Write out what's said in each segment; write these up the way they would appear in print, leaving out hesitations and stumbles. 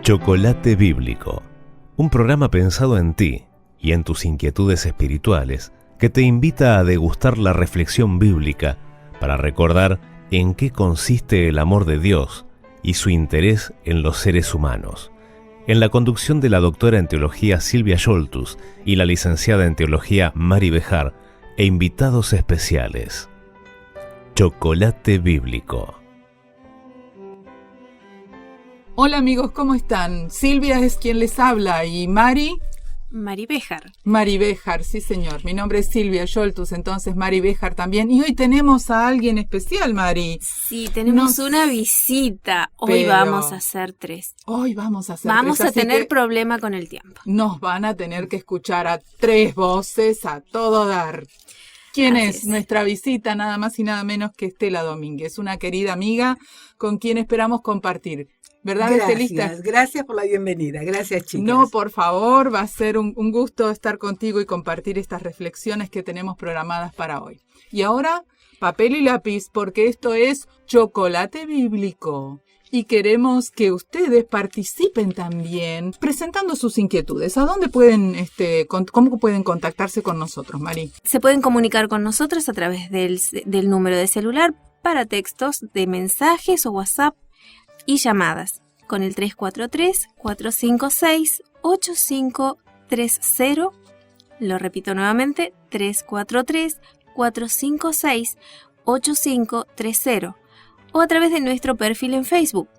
Chocolate Bíblico, un programa pensado en ti y en tus inquietudes espirituales que te invita a degustar la reflexión bíblica para recordar en qué consiste el amor de Dios y su interés en los seres humanos. En la conducción de la doctora en teología Silvia Scholtus y la licenciada en teología Mari Bejar e invitados especiales. Chocolate Bíblico. Hola amigos, ¿cómo están? Silvia es quien les habla y Mari Bejar. Mari Bejar, sí señor. Mi nombre es Silvia Scholtus, entonces Mari Bejar también. Y hoy tenemos a alguien especial, Mari. Sí, tenemos una visita. Hoy vamos a hacer 3. Vamos a tener problema con el tiempo. Nos van a tener que escuchar a 3 voces a todo dar. ¿Quién es nuestra visita? Nada más y nada menos que Estela Domínguez, una querida amiga con quien esperamos compartir. ¿Verdad, Estelita? Gracias por la bienvenida. Gracias, chicas. No, por favor, va a ser un gusto estar contigo y compartir estas reflexiones que tenemos programadas para hoy. Y ahora, papel y lápiz, porque esto es Chocolate Bíblico. Y queremos que ustedes participen también presentando sus inquietudes. ¿A dónde pueden, cómo pueden contactarse con nosotros, Mari? Se pueden comunicar con nosotros a través del número de celular para textos de mensajes o WhatsApp y llamadas con el 343-456-8530. Lo repito nuevamente, 343-456-8530. O a través de nuestro perfil en Facebook,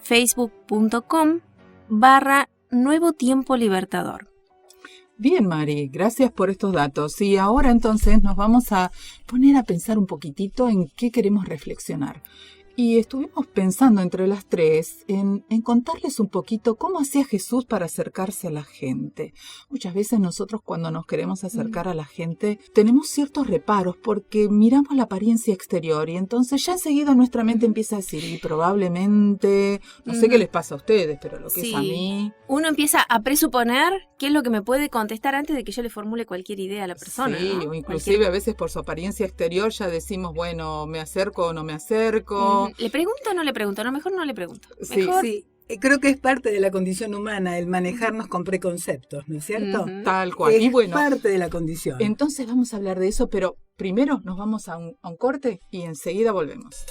facebook.com/Nuevo Tiempo Libertador. Bien, Mari, gracias por estos datos. Y ahora entonces nos vamos a poner a pensar un poquitito en qué queremos reflexionar. Y estuvimos pensando entre las 3 en contarles un poquito cómo hacía Jesús para acercarse a la gente. Muchas veces nosotros cuando nos queremos acercar a la gente tenemos ciertos reparos porque miramos la apariencia exterior y entonces ya enseguida nuestra mente empieza a decir, y probablemente, no sé qué les pasa a ustedes, pero lo que es a mí... Uno empieza a presuponer qué es lo que me puede contestar antes de que yo le formule cualquier idea a la persona. Sí, ¿no? O inclusive a veces por su apariencia exterior ya decimos, bueno, ¿me acerco o no me acerco? ¿Le pregunto o no le pregunto? No, mejor no le pregunto. Mejor... Sí. Creo que es parte de la condición humana el manejarnos con preconceptos, ¿no es cierto? Tal cual. Es y bueno, parte de la condición. Entonces vamos a hablar de eso, pero primero nos vamos a un corte y enseguida volvemos.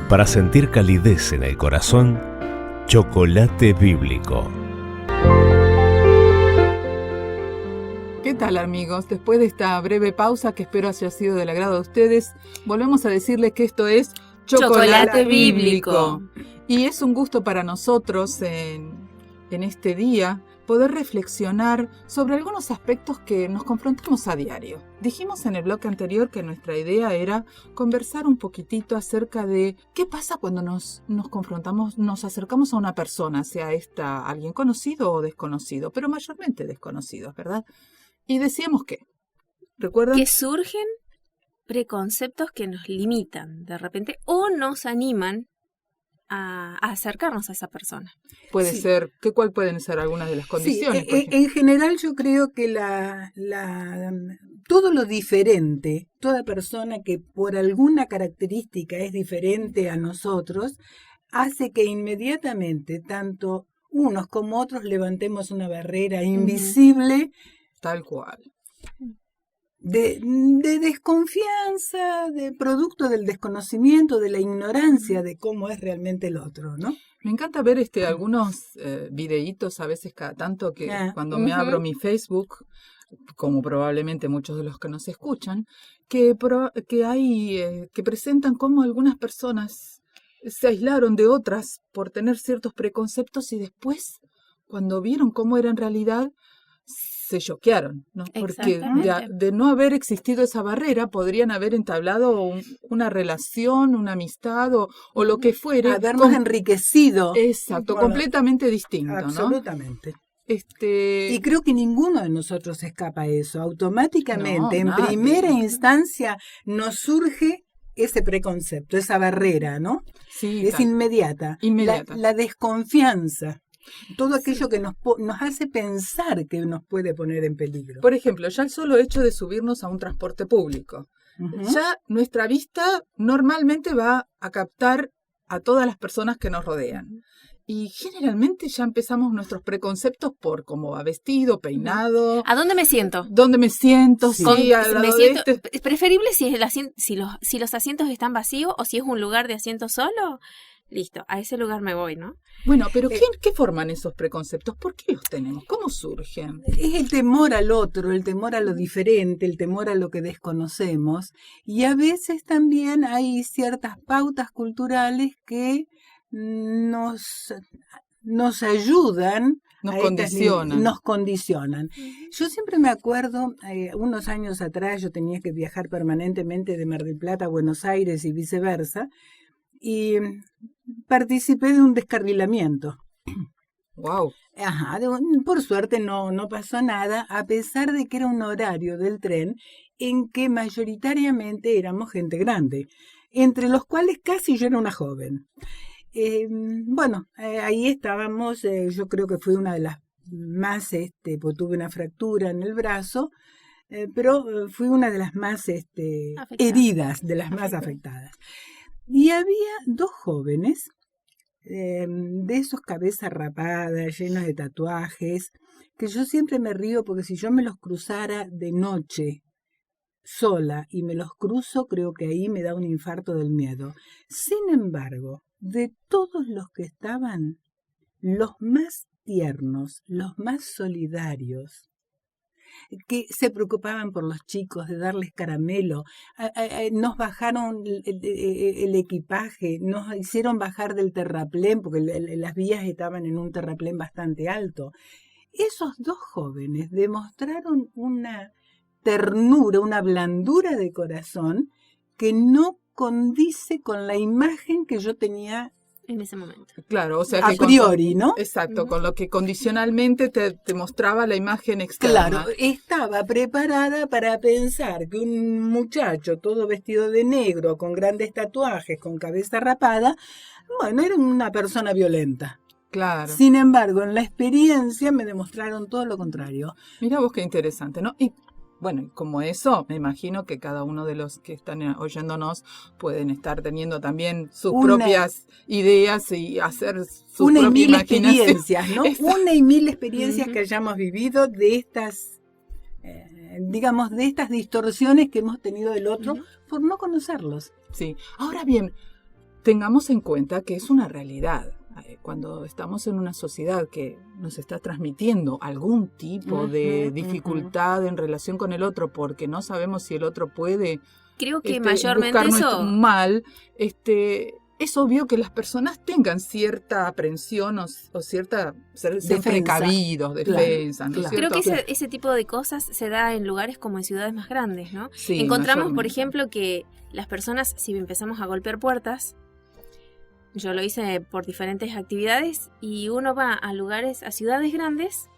para sentir calidez en el corazón, Chocolate Bíblico. ¿Qué tal, amigos? Después de esta breve pausa que espero haya sido del agrado de ustedes, volvemos a decirles que esto es Chocolate Bíblico. Y es un gusto para nosotros en este día poder reflexionar sobre algunos aspectos que nos confrontamos a diario. Dijimos en el bloque anterior que nuestra idea era conversar un poquitito acerca de qué pasa cuando nos confrontamos, nos acercamos a una persona, sea esta alguien conocido o desconocido, pero mayormente desconocidos, ¿verdad? Y decíamos que, ¿recuerdan? Que surgen preconceptos que nos limitan de repente o nos animan a acercarnos a esa persona. Puede Sí. ser, ¿cuál pueden ser algunas de las condiciones? Sí, por ejemplo? en general yo creo que todo lo diferente, toda persona que por alguna característica es diferente a nosotros, hace que inmediatamente tanto unos como otros levantemos una barrera invisible Tal cual. de desconfianza, de producto del desconocimiento, de la ignorancia de cómo es realmente el otro, ¿no? Me encanta ver algunos videitos a veces cada tanto que cuando me abro mi Facebook, como probablemente muchos de los que nos escuchan, que presentan cómo algunas personas se aislaron de otras por tener ciertos preconceptos y después, cuando vieron cómo era en realidad, se choquearon, ¿no? Porque Exactamente. de no haber existido esa barrera, podrían haber entablado una relación, una amistad o lo que fuere. Habernos enriquecido. Exacto, Bueno, completamente distinto, absolutamente. ¿no? Y creo que ninguno de nosotros escapa a eso. Automáticamente, No, en nadie. primera instancia, nos surge ese preconcepto, esa barrera, ¿no? Sí, Es inmediata. Inmediata. La desconfianza. Todo aquello que nos hace pensar que nos puede poner en peligro. Por ejemplo, ya el solo hecho de subirnos a un transporte público. Ujú. Ya nuestra vista normalmente va a captar a todas las personas que nos rodean. Y generalmente ya empezamos nuestros preconceptos por cómo va vestido, peinado, ¿A dónde me siento? dónde me siento, Sí. sí, al Me lado siento de este. es preferible si los asientos están vacíos o si es un lugar de asiento solo. Listo, a ese lugar me voy, ¿no? Bueno, pero ¿qué forman esos preconceptos? ¿Por qué los tenemos? ¿Cómo surgen? Es el temor al otro, el temor a lo diferente, el temor a lo que desconocemos. Y a veces también hay ciertas pautas culturales que nos ayudan. Nos a condicionan. Nos condicionan. Yo siempre me acuerdo, unos años atrás yo tenía que viajar permanentemente de Mar del Plata a Buenos Aires y viceversa, y participé de un descarrilamiento. Wow. Ajá, por suerte no pasó nada, a pesar de que era un horario del tren en que mayoritariamente éramos gente grande, entre los cuales casi yo era una joven. Ahí estábamos, yo creo que fue una de las más, pues tuve una fractura en el brazo, pero fui una de las más heridas, de las más afectadas. Y había dos jóvenes, de esos cabezas rapadas, llenos de tatuajes, que yo siempre me río porque si yo me los cruzara de noche, sola, y me los cruzo, creo que ahí me da un infarto del miedo. Sin embargo, de todos los que estaban, los más tiernos, los más solidarios, que se preocupaban por los chicos, de darles caramelo, nos bajaron el equipaje, nos hicieron bajar del terraplén, porque las vías estaban en un terraplén bastante alto. Esos dos jóvenes demostraron una ternura, una blandura de corazón que no condice con la imagen que yo tenía En ese momento. Claro, o sea a que priori, ¿no? Exacto, con lo que condicionalmente te mostraba la imagen externa. Claro, estaba preparada para pensar que un muchacho todo vestido de negro, con grandes tatuajes, con cabeza rapada, bueno, era una persona violenta. Claro. Sin embargo, en la experiencia me demostraron todo lo contrario. Mira vos qué interesante, ¿no? Y bueno, como eso, me imagino que cada uno de los que están oyéndonos pueden estar teniendo también sus propias ideas y hacer su una y propia mil imaginación. experiencias, ¿no? Una y mil experiencias que hayamos vivido de estas, digamos, de estas distorsiones que hemos tenido del otro por no conocerlos. Sí. Ahora bien, tengamos en cuenta que es una realidad. Cuando estamos en una sociedad que nos está transmitiendo algún tipo de dificultad en relación con el otro porque no sabemos si el otro puede creo que mayormente buscar eso nuestro mal, es obvio que las personas tengan cierta aprensión o cierta ser precavidos, defensa, ¿no es cierto? Creo que ese tipo de cosas se da en lugares como en ciudades más grandes, ¿no? Sí, encontramos, por ejemplo, que las personas, si empezamos a golpear puertas, yo lo hice por diferentes actividades, y uno va a lugares, a ciudades grandes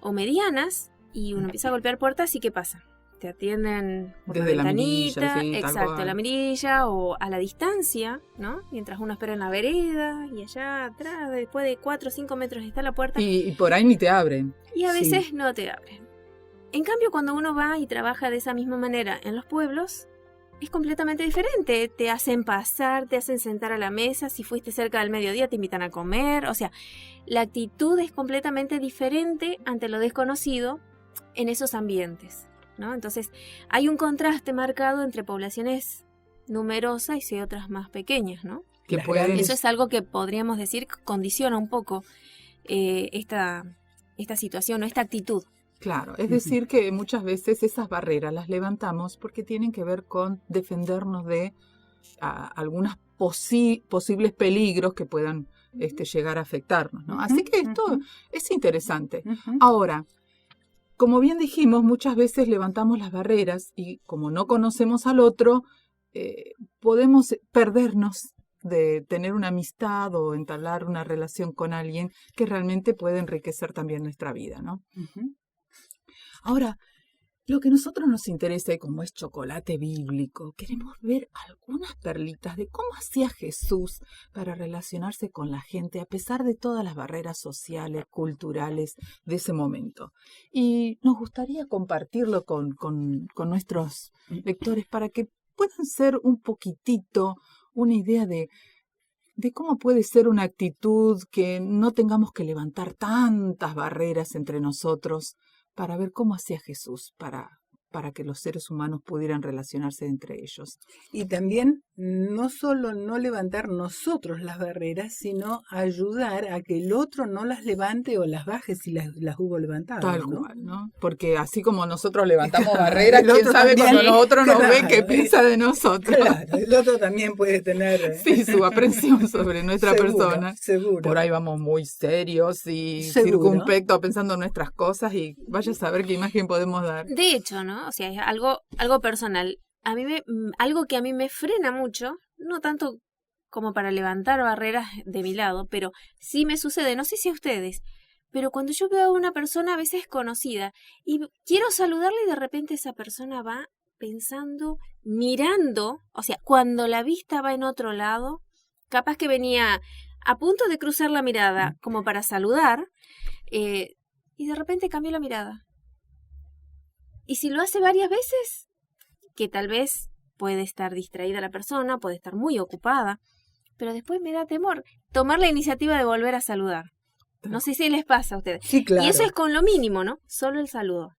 o medianas, y uno empieza a golpear puertas, ¿y qué pasa? Te atienden por desde la ventanita, la mirilla, sí, exacto, la mirilla o a la distancia, ¿no? Mientras uno espera en la vereda, y allá atrás, después de 4 o 5 metros está la puerta. Y por ahí ni te abren. Y a veces no te abren. En cambio, cuando uno va y trabaja de esa misma manera en los pueblos, es completamente diferente. Te hacen pasar, te hacen sentar a la mesa. Si fuiste cerca del mediodía, te invitan a comer. O sea, la actitud es completamente diferente ante lo desconocido en esos ambientes, ¿no? Entonces, hay un contraste marcado entre poblaciones numerosas y otras más pequeñas, ¿no? Eso es algo que podríamos decir que condiciona un poco esta situación o esta actitud. Claro, es decir que muchas veces esas barreras las levantamos porque tienen que ver con defendernos de algunos posibles peligros que puedan llegar a afectarnos, ¿no? Así que esto es interesante. Ahora, como bien dijimos, muchas veces levantamos las barreras y como no conocemos al otro, podemos perdernos de tener una amistad o entablar una relación con alguien que realmente puede enriquecer también nuestra vida, ¿no? Ahora, lo que a nosotros nos interesa, y como es chocolate bíblico, queremos ver algunas perlitas de cómo hacía Jesús para relacionarse con la gente a pesar de todas las barreras sociales, culturales de ese momento. Y nos gustaría compartirlo con nuestros lectores para que puedan ser un poquitito una idea de cómo puede ser una actitud que no tengamos que levantar tantas barreras entre nosotros, para ver cómo hacía Jesús para que los seres humanos pudieran relacionarse entre ellos. Y también no solo no levantar nosotros las barreras, sino ayudar a que el otro no las levante o las baje si las hubo levantado. Tal cual, ¿no? Porque así como nosotros levantamos barreras, quién sabe cuando los otros nos ven qué piensa de nosotros. Claro, el otro también puede tener sí, su aprensión sobre nuestra persona. Seguro. Por ahí vamos muy serios y circunspectos pensando en nuestras cosas, y vaya a saber qué imagen podemos dar. De hecho, ¿no? O sea, es algo personal. Algo que a mí me frena mucho, no tanto como para levantar barreras de mi lado, pero sí me sucede, no sé si a ustedes, pero cuando yo veo a una persona a veces conocida y quiero saludarle, y de repente esa persona va pensando, mirando, o sea, cuando la vista va en otro lado, capaz que venía a punto de cruzar la mirada como para saludar, y de repente cambió la mirada. Y si lo hace varias veces, que tal vez puede estar distraída la persona, puede estar muy ocupada, pero después me da temor tomar la iniciativa de volver a saludar. No sé si les pasa a ustedes. Sí, claro. Y eso es con lo mínimo, ¿no? Solo el saludo.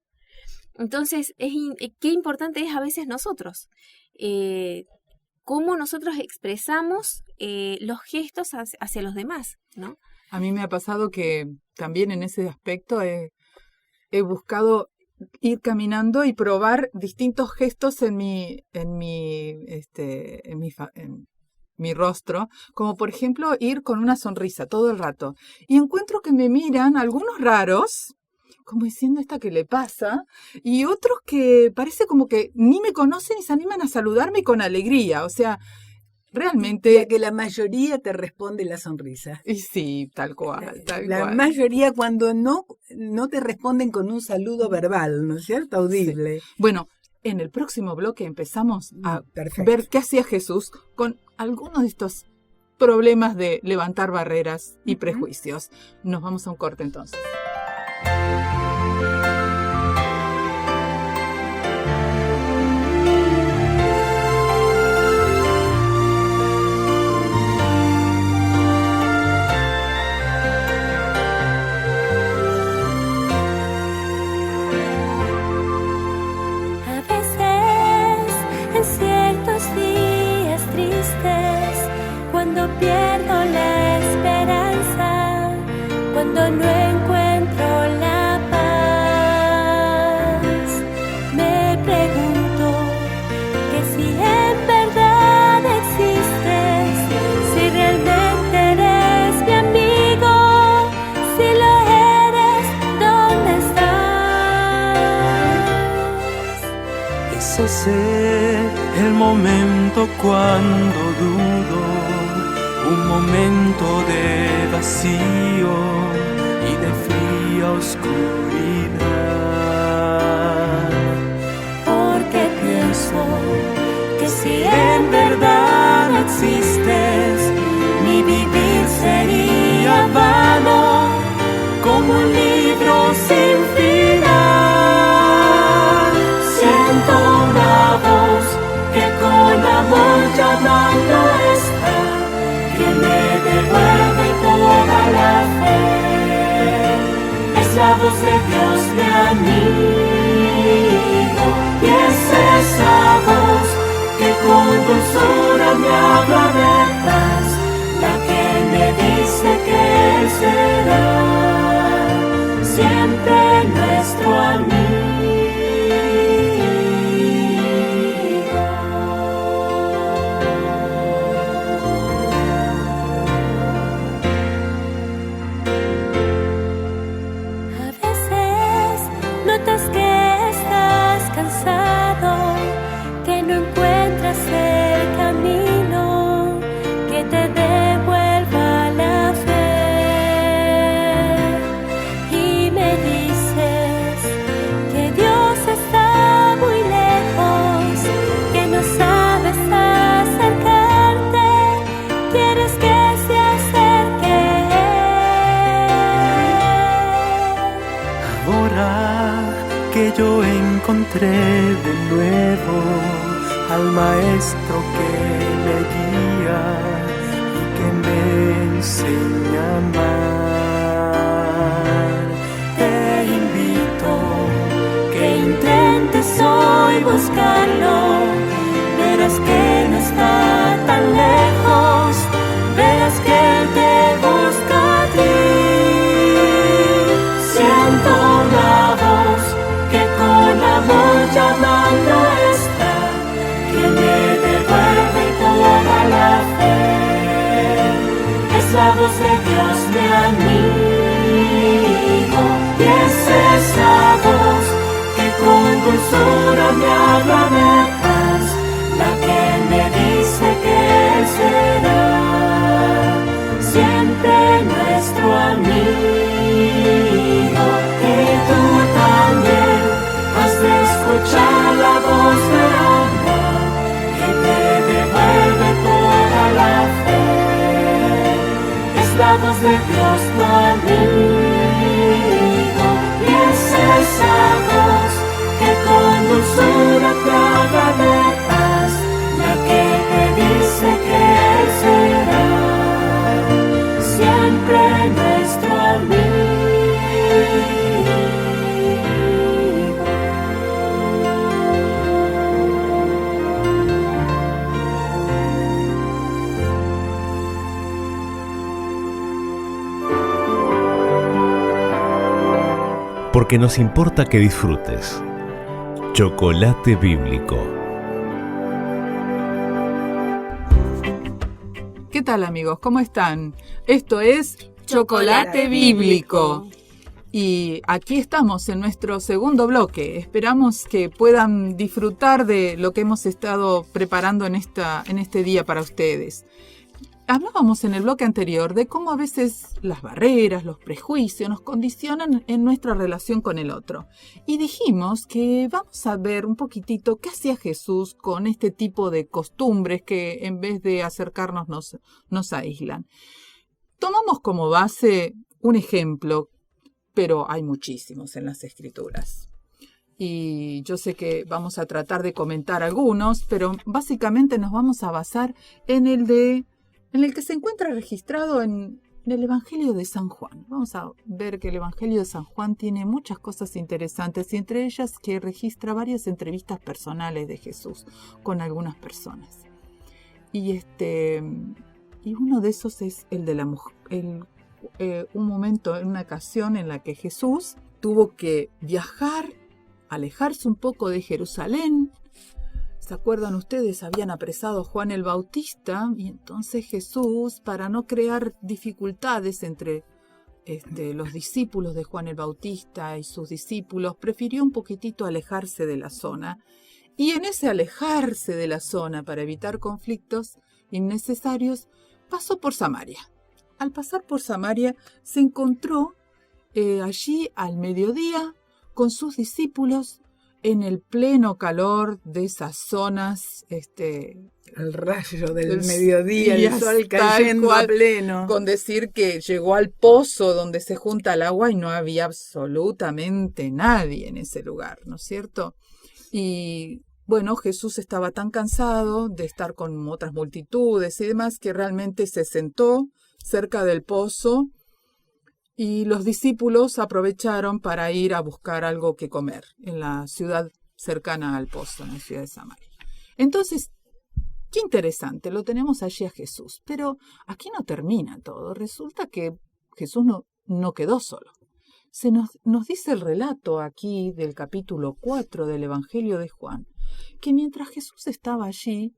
Entonces, qué importante es a veces nosotros. Cómo nosotros expresamos los gestos hacia los demás, ¿no? A mí me ha pasado que también en ese aspecto he buscado ir caminando y probar distintos gestos en mi rostro, como por ejemplo ir con una sonrisa todo el rato. Y encuentro que me miran algunos raros, como diciendo ¿esta qué le pasa? Y otros que parece como que ni me conocen y se animan a saludarme con alegría. O sea, realmente... Y que la mayoría te responde la sonrisa. Y sí, tal cual. La mayoría cuando no te responden con un saludo verbal, ¿no es cierto? Audible. Sí. Bueno, en el próximo bloque empezamos a ver qué hacía Jesús con algunos de estos problemas de levantar barreras y prejuicios. Nos vamos a un corte entonces. En ciertos días tristes, cuando no encuentro la paz. Me pregunto que si en verdad existes, si realmente eres mi amigo, si lo eres, ¿dónde estás? Es ese el momento cuando dudo, un momento de vacío y de fría oscuridad. Porque pienso que si en verdad existes, mi vivir sería vano, como un libro sin final. Siento una voz que con amor llamando está, que me devuelve toda la fe. Es la voz de Dios mi amigo, y es esa voz que con dulzura me habla de paz, la que me dice que Él será siempre nuestro amigo. Yo encontré de nuevo al maestro que me guía y que me enseña a amar. Te invito que intentes hoy buscarlo, verás que no está tan lejos, verás que Él te busca a ti. Siento la voz que con amor llamando está, que me devuelve toda la fe. Es la voz de Dios mi amigo, y es esa voz que con dulzura me habla de paz, la que me dice que Él será siempre nuestro amigo. Y tú también has de escuchar la voz de amor que te devuelve toda la fe. Es la voz de Dios tu amigo, y es esa voz que con dulzura te habla de paz, la que te dice que Él será siempre nuestro amigo. Porque nos importa que disfrutes. Chocolate Bíblico. ¿Qué tal, amigos? ¿Cómo están? Esto es Chocolate Bíblico. Y aquí estamos en nuestro segundo bloque. Esperamos que puedan disfrutar de lo que hemos estado preparando en este día para ustedes. Hablábamos en el bloque anterior de cómo a veces las barreras, los prejuicios nos condicionan en nuestra relación con el otro. Y dijimos que vamos a ver un poquitito qué hacía Jesús con este tipo de costumbres que en vez de acercarnos nos aíslan. Tomamos como base un ejemplo, pero hay muchísimos en las Escrituras. Y yo sé que vamos a tratar de comentar algunos, pero básicamente nos vamos a basar en el que se encuentra registrado en el Evangelio de San Juan. Vamos a ver que el Evangelio de San Juan tiene muchas cosas interesantes, y entre ellas que registra varias entrevistas personales de Jesús con algunas personas. Y uno de esos es el de la mujer, un momento, en una ocasión en la que Jesús tuvo que viajar, alejarse un poco de Jerusalén. ¿Se acuerdan ustedes? Habían apresado a Juan el Bautista y entonces Jesús, para no crear dificultades entre los discípulos de Juan el Bautista y sus discípulos, prefirió un poquitito alejarse de la zona. Y en ese alejarse de la zona para evitar conflictos innecesarios, pasó por Samaria. Al pasar por Samaria, se encontró allí al mediodía con sus discípulos en el pleno calor de esas zonas. El rayo del mediodía, el sol cayendo a pleno. Con decir que llegó al pozo donde se junta el agua y no había absolutamente nadie en ese lugar, ¿no es cierto? Y bueno, Jesús estaba tan cansado de estar con otras multitudes y demás que realmente se sentó cerca del pozo y los discípulos aprovecharon para ir a buscar algo que comer en la ciudad cercana al pozo, en la ciudad de Samaria. Entonces, qué interesante, lo tenemos allí a Jesús, pero aquí no termina todo. Resulta que Jesús no quedó solo. Nos dice el relato aquí del capítulo 4 del Evangelio de Juan, que mientras Jesús estaba allí,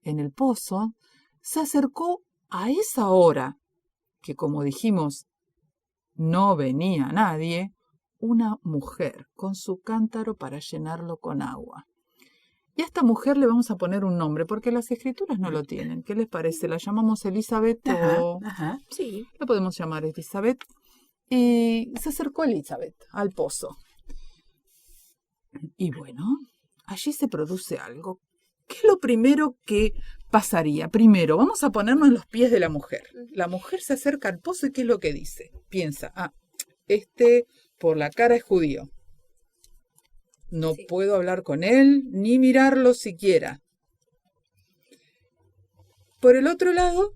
en el pozo, se acercó a esa hora, que como dijimos, no venía nadie, una mujer con su cántaro para llenarlo con agua. Y a esta mujer le vamos a poner un nombre, porque las escrituras no lo tienen. ¿Qué les parece? ¿La llamamos Elizabeth o...? Ajá. Sí. La podemos llamar Elizabeth. Y se acercó Elizabeth al pozo. Y bueno, allí se produce algo. ¿Qué es lo primero que pasaría? Primero, vamos a ponernos en los pies de la mujer. La mujer se acerca al pozo y ¿qué es lo que dice? Piensa, por la cara es judío. No puedo hablar con él, ni mirarlo siquiera. Por el otro lado,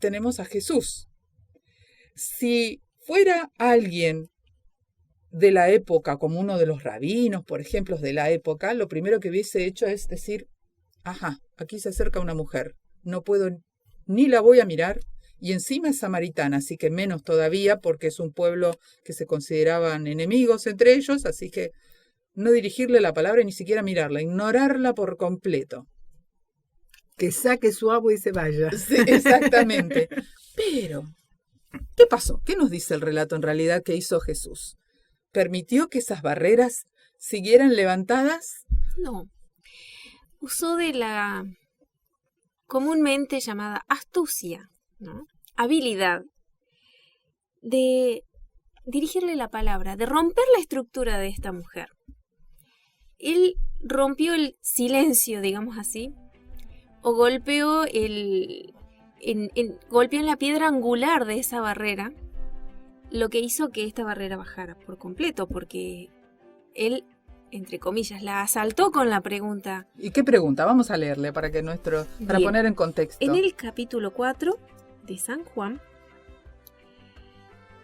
tenemos a Jesús. Si fuera alguien de la época, como uno de los rabinos, por ejemplo, de la época, lo primero que hubiese hecho es decir, aquí se acerca una mujer, no puedo, ni la voy a mirar, y encima es samaritana, así que menos todavía, porque es un pueblo que se consideraban enemigos entre ellos, así que no dirigirle la palabra y ni siquiera mirarla, ignorarla por completo. Que saque su agua y se vaya. Sí, exactamente. Pero, ¿qué pasó? ¿Qué nos dice el relato en realidad que hizo Jesús? ¿Permitió que esas barreras siguieran levantadas? No. Usó de la comúnmente llamada astucia, ¿no? Habilidad de dirigirle la palabra, de romper la estructura de esta mujer. Él rompió el silencio, digamos así, o golpeó golpeó en la piedra angular de esa barrera, lo que hizo que esta barrera bajara por completo, porque él, entre comillas, la asaltó con la pregunta. ¿Y qué pregunta? Vamos a leerle para poner en contexto. En el capítulo 4 de San Juan,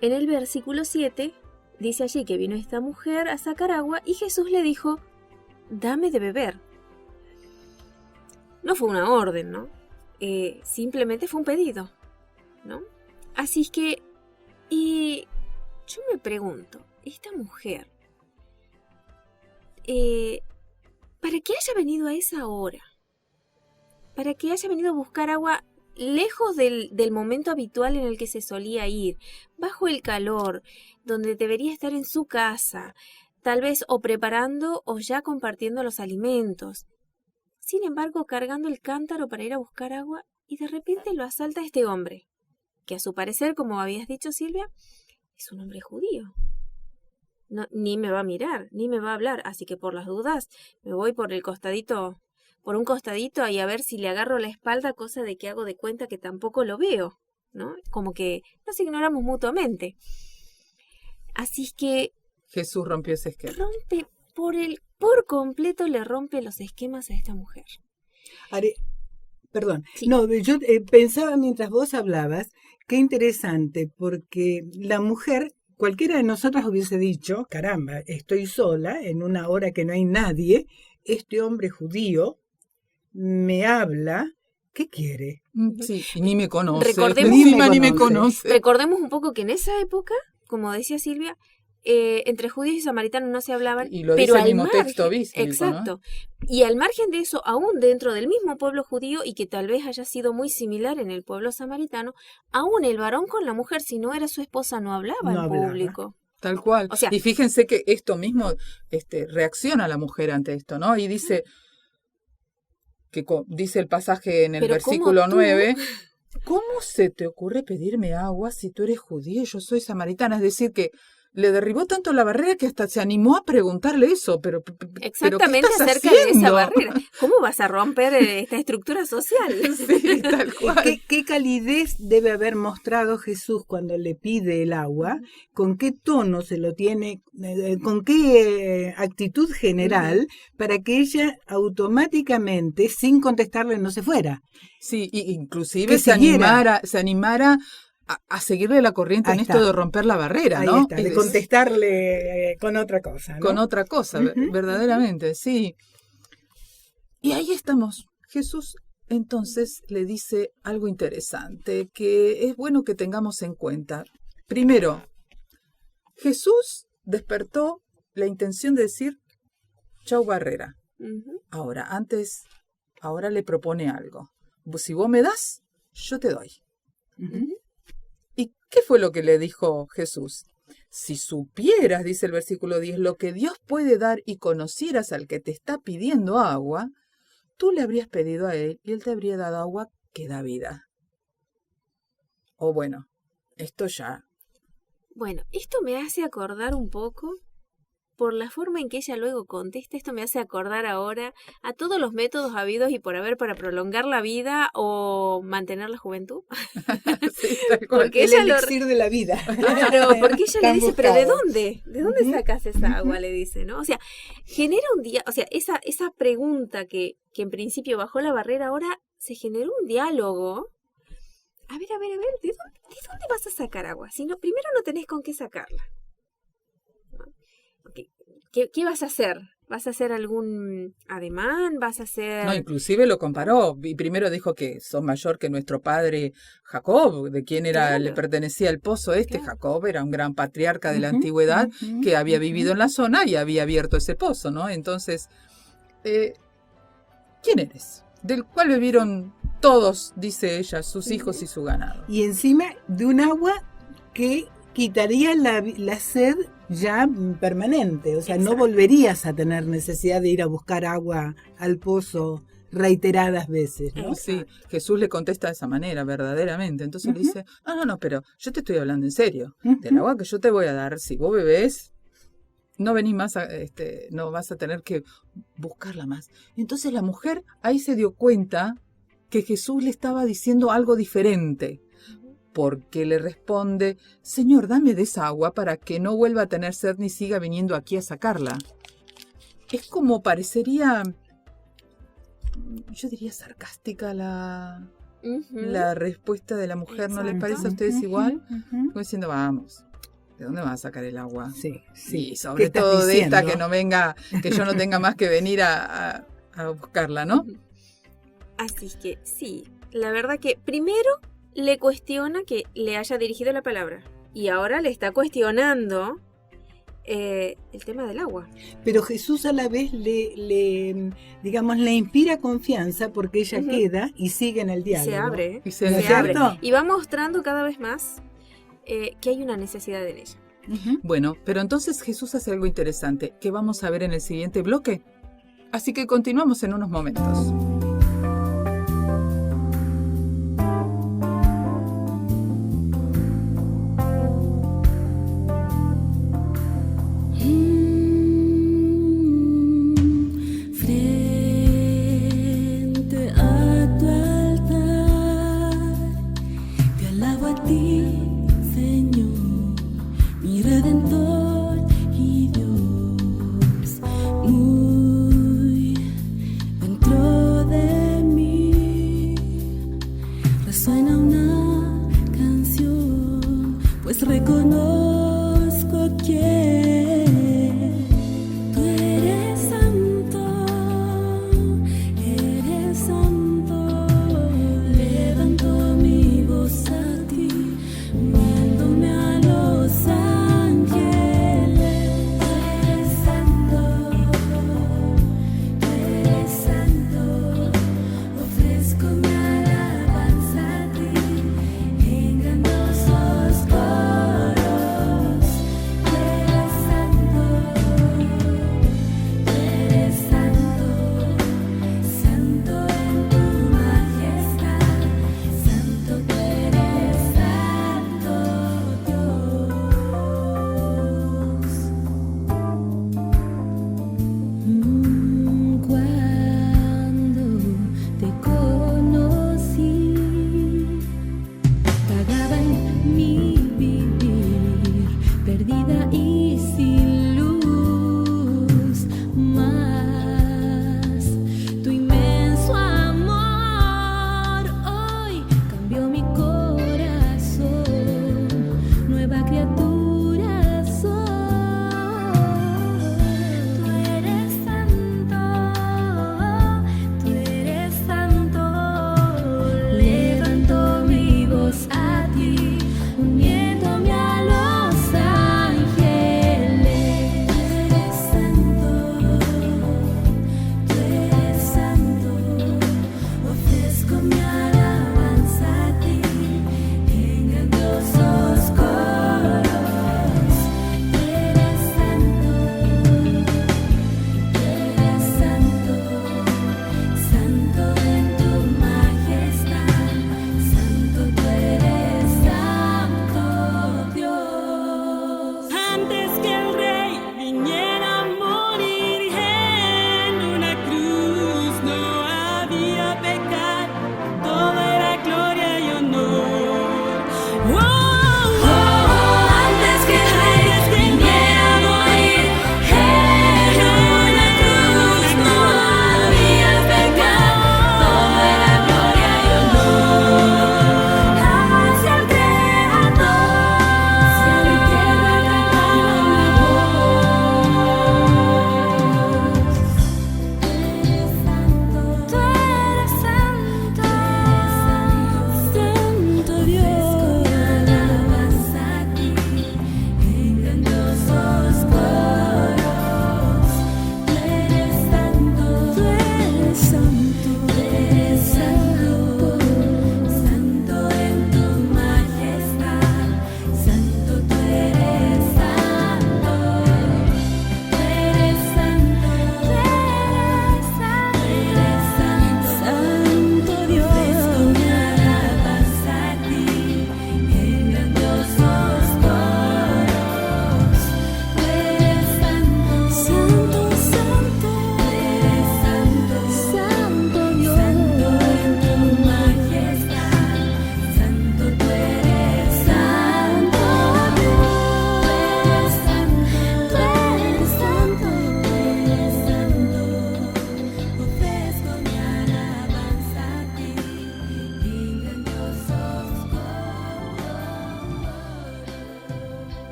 en el versículo 7, dice allí que vino esta mujer a sacar agua y Jesús le dijo, dame de beber. No fue una orden, ¿no? Simplemente fue un pedido, ¿no? Así es que, yo me pregunto, esta mujer, para que haya venido a esa hora, para que haya venido a buscar agua lejos del momento habitual en el que se solía ir, bajo el calor, donde debería estar en su casa, tal vez o preparando o ya compartiendo los alimentos. Sin embargo, cargando el cántaro para ir a buscar agua, y de repente lo asalta este hombre, que a su parecer, como habías dicho, Silvia, es un hombre judío. No, ni me va a mirar, ni me va a hablar, así que por las dudas me voy por un costadito y a ver si le agarro la espalda, cosa de que hago de cuenta que tampoco lo veo, ¿no? Como que nos ignoramos mutuamente. Así que Jesús rompió ese esquema. Por completo le rompe los esquemas a esta mujer. Perdón, Sí. no, yo pensaba mientras vos hablabas, qué interesante, porque la mujer, cualquiera de nosotras hubiese dicho, caramba, estoy sola en una hora que no hay nadie, este hombre judío me habla, ¿qué quiere? Sí, y ni me conoce. Recordemos- Encima ni me conoce. conoce. Recordemos un poco que en esa época, como decía Silvia, entre judíos y samaritanos no se hablaban. Y lo pero dice el al mismo margen, texto bíblico, ¿no? exacto. Y al margen de eso, aún dentro del mismo pueblo judío, y que tal vez haya sido muy similar en el pueblo samaritano, aún el varón con la mujer, si no era su esposa, no hablaba No en hablaba. público. Tal cual. O sea- y fíjense que esto mismo reacciona la mujer ante esto, ¿no? Y dice, dice el pasaje en el Pero versículo ¿cómo tú? 9, ¿cómo se te ocurre pedirme agua si tú eres judía y yo soy samaritana? Es decir, que le derribó tanto la barrera que hasta se animó a preguntarle eso, pero Exactamente ¿qué estás acerca de esa haciendo? barrera. ¿Cómo vas a romper esta estructura social? Sí, tal cual. ¿Qué calidez debe haber mostrado Jesús cuando le pide el agua? ¿Con qué tono se lo tiene? ¿Con qué actitud general para que ella automáticamente, sin contestarle, no se fuera? Sí, y inclusive Que se siguiera. animara a seguirle la corriente Ahí en está. esto de romper la barrera, Ahí ¿no? está, de contestarle con otra cosa, ¿no? Con otra cosa, Ujú, verdaderamente, sí. Y ahí estamos. Jesús entonces le dice algo interesante que es bueno que tengamos en cuenta. Primero, Jesús despertó la intención de decir, chau barrera. Ujú. Ahora le propone algo. Si vos me das, yo te doy. ujú. ¿Y qué fue lo que le dijo Jesús? Si supieras, dice el versículo 10, lo que Dios puede dar y conocieras al que te está pidiendo agua, tú le habrías pedido a él y él te habría dado agua que da vida. O bueno, esto ya. Bueno, esto me hace acordar un poco, por la forma en que ella luego contesta, esto me hace acordar ahora a todos los métodos habidos y por haber para prolongar la vida o mantener la juventud. Sí, tal cual. Porque El ella lo- elixir de la vida. Claro, porque ella le Tan dice, ¿pero de buscado. dónde? ¿De dónde sacas esa agua? Le dice, ¿no? O sea, genera un día, o sea, esa pregunta que en principio bajó la barrera, ahora se generó un diálogo. A ver, ¿de dónde vas a sacar agua? Si no, primero no tenés con qué sacarla. ¿No? ¿Qué vas a hacer? ¿Vas a hacer algún ademán? ¿Vas a hacer...? No, inclusive lo comparó y primero dijo que sos mayor que nuestro padre Jacob, de quien Claro. le pertenecía el pozo este. Claro. Jacob era un gran patriarca de la Ujú, antigüedad ujú, que había ujú. vivido en la zona y había abierto ese pozo, ¿no? Entonces, ¿quién eres? Del cual bebieron todos, dice ella, sus hijos y su ganado. Y encima de un agua que quitaría la sed ya permanente. O sea, no Exacto. volverías a tener necesidad de ir a buscar agua al pozo reiteradas veces, ¿no? Sí, Jesús le contesta de esa manera, verdaderamente. Entonces le dice, no, pero yo te estoy hablando en serio. Del Ujú. agua que yo te voy a dar, si vos bebés, no venís más, no vas a tener que buscarla más. Entonces la mujer ahí se dio cuenta que Jesús le estaba diciendo algo diferente, porque le responde, Señor, dame de esa agua para que no vuelva a tener sed ni siga viniendo aquí a sacarla. Es como parecería, yo diría sarcástica la respuesta de la mujer, ¿no les Exacto. parece a ustedes igual? Ujú. Como diciendo, vamos, ¿de dónde vas a sacar el agua? Sí, Sí, ¿Qué sobre estás todo de esta diciendo? que no venga, que yo no tenga más que venir a buscarla, ¿no? Así que sí, la verdad que primero le cuestiona que le haya dirigido la palabra y ahora le está cuestionando el tema del agua. Pero Jesús a la vez digamos, le inspira confianza porque ella Ujú. queda y sigue en el diálogo. Se abre, Y ¿No es se abre cierto? y va mostrando cada vez más que hay una necesidad en ella. Ujú. Bueno, pero entonces Jesús hace algo interesante que vamos a ver en el siguiente bloque. Así que continuamos en unos momentos. Frente a tu altar, te alabo a ti, Señor, mi Redentor y Dios. Muy dentro de mí resuena una canción, pues reconozco que tú eres santo,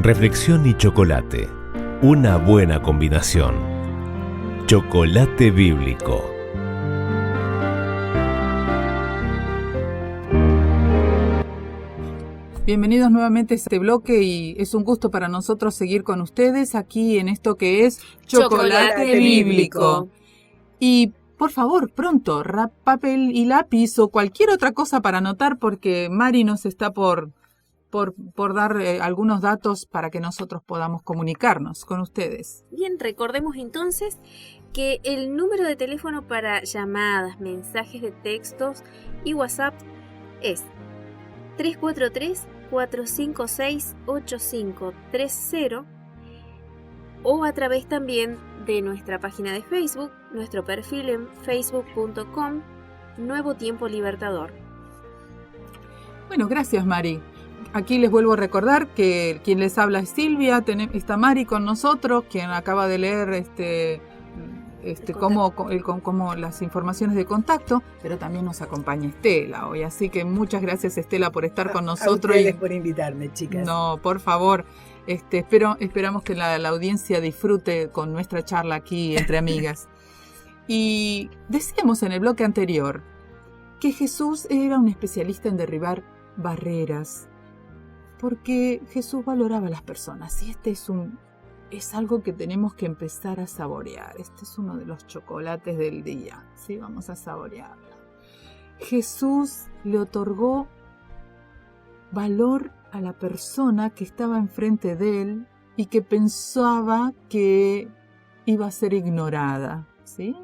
Reflexión y chocolate. Una buena combinación. Chocolate bíblico. Bienvenidos nuevamente a este bloque y es un gusto para nosotros seguir con ustedes aquí en esto que es Chocolate Bíblico. Y por favor, pronto, papel y lápiz o cualquier otra cosa para anotar porque Mari nos está por dar algunos datos para que nosotros podamos comunicarnos con ustedes. Bien, recordemos entonces que el número de teléfono para llamadas, mensajes de textos y WhatsApp es 343-456-8530 o a través también de nuestra página de Facebook, nuestro perfil en facebook.com Nuevo Tiempo Libertador. Bueno, gracias Mari. Aquí les vuelvo a recordar que quien les habla es Silvia, está Mari con nosotros, quien acaba de leer como las informaciones de contacto, pero también nos acompaña Estela hoy, así que muchas gracias Estela por estar con nosotros. A ustedes por invitarme, chicas. No, por favor, esperamos que la audiencia disfrute con nuestra charla aquí entre amigas. Y decíamos en el bloque anterior que Jesús era un especialista en derribar barreras, porque Jesús valoraba a las personas y es algo que tenemos que empezar a saborear. Este es uno de los chocolates del día, ¿sí? Vamos a saborearlo. Jesús le otorgó valor a la persona que estaba enfrente de él y que pensaba que iba a ser ignorada, ¿sí?